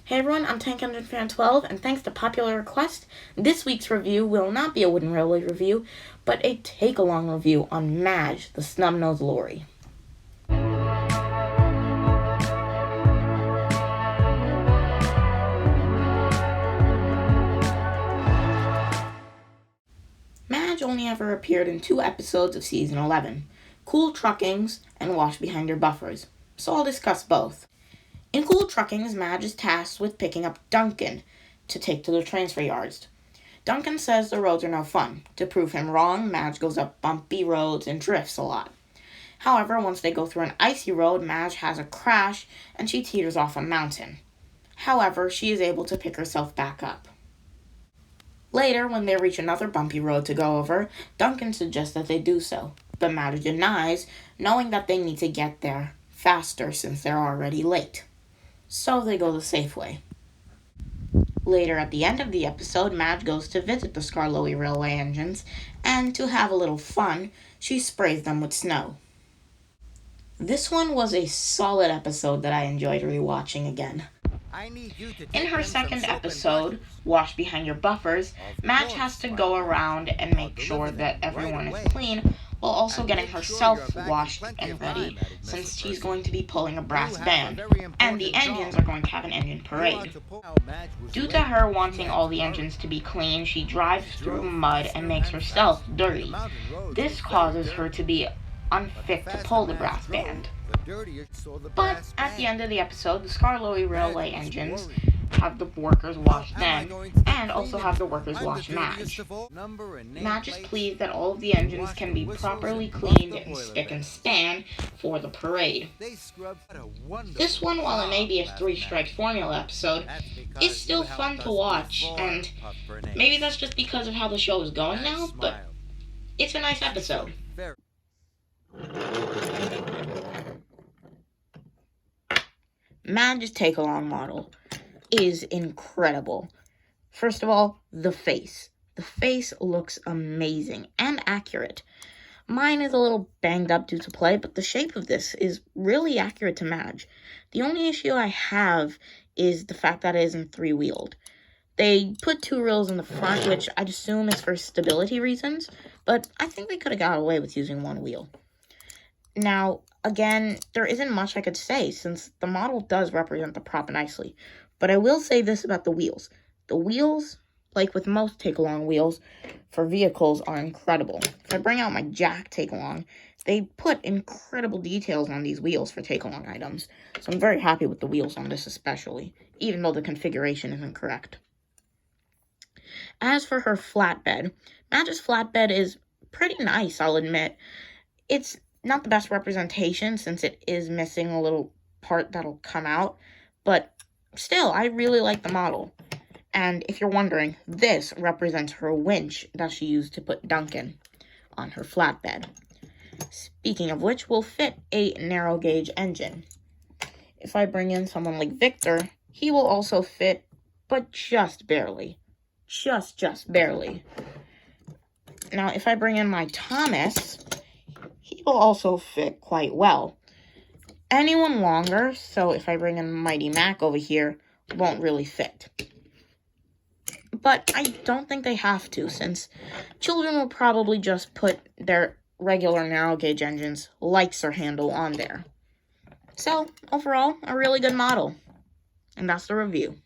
Hey everyone, I'm Tank Engine Fan 12, and thanks to popular request, this week's review will not be a Wooden Railway review, but a take-along review on Madge, the Snub-Nosed Lorry. Madge only ever appeared in 2 episodes of Season 11, Cool Truckings and Wash Behind Your Buffers, so I'll discuss both. In Cool Truckings, Madge is tasked with picking up Duncan to take to the transfer yards. Duncan says the roads are no fun. To prove him wrong, Madge goes up bumpy roads and drifts a lot. However, once they go through an icy road, Madge has a crash and she teeters off a mountain. However, she is able to pick herself back up. Later, when they reach another bumpy road to go over, Duncan suggests that they do so, but Madge denies, knowing that they need to get there faster since they're already late. So they go the safe way. Later at the end of the episode, Madge goes to visit the Skarloey Railway engines, and to have a little fun, she sprays them with snow. This one was a solid episode that I enjoyed rewatching again. In her second episode, Wash Behind Your Buffers, Madge has to go around and make sure that everyone is clean, while also getting herself washed and ready, since she's going to be pulling a brass band, and the engines are going to have an engine parade. Due to her wanting all the engines to be clean, she drives through mud and makes herself dirty. This causes her to be unfit to pull the brass band. But at the end of the episode, the Skarloey Railway engines have the workers wash them, and also have the workers wash Madge. Madge is pleased that all of the engines can be properly cleaned and spick and span for the parade. This one, while it may be a 3-strike formula episode, is still fun to watch, and maybe that's just because of how the show is going now, but it's a nice episode. Madge's take-along model is incredible. First of all, the face. The face looks amazing and accurate. Mine is a little banged up due to play, but the shape of this is really accurate to Madge. The only issue I have is the fact that it isn't 3-wheeled. They put 2 wheels in the front, which I'd assume is for stability reasons, but I think they could have got away with using 1 wheel. Now, again, there isn't much I could say since the model does represent the prop nicely, but I will say this about the wheels. The wheels, like with most take-along wheels for vehicles, are incredible. If I bring out my Jack take-along, they put incredible details on these wheels for take-along items, so I'm very happy with the wheels on this especially, even though the configuration isn't correct. As for her flatbed, Madge's flatbed is pretty nice, I'll admit. It's not the best representation since it is missing a little part that'll come out, but still, I really like the model. And if you're wondering, this represents her winch that she used to put Duncan on her flatbed. Speaking of which, will fit a narrow gauge engine. If I bring in someone like Victor, he will also fit, but just barely. Just barely. Now, if I bring in my Thomas, he will also fit quite well. Anyone longer, so if I bring in Mighty Mac over here, won't really fit. But I don't think they have to, since children will probably just put their regular narrow gauge engines like Sir Handle on there. So, overall, a really good model. And that's the review.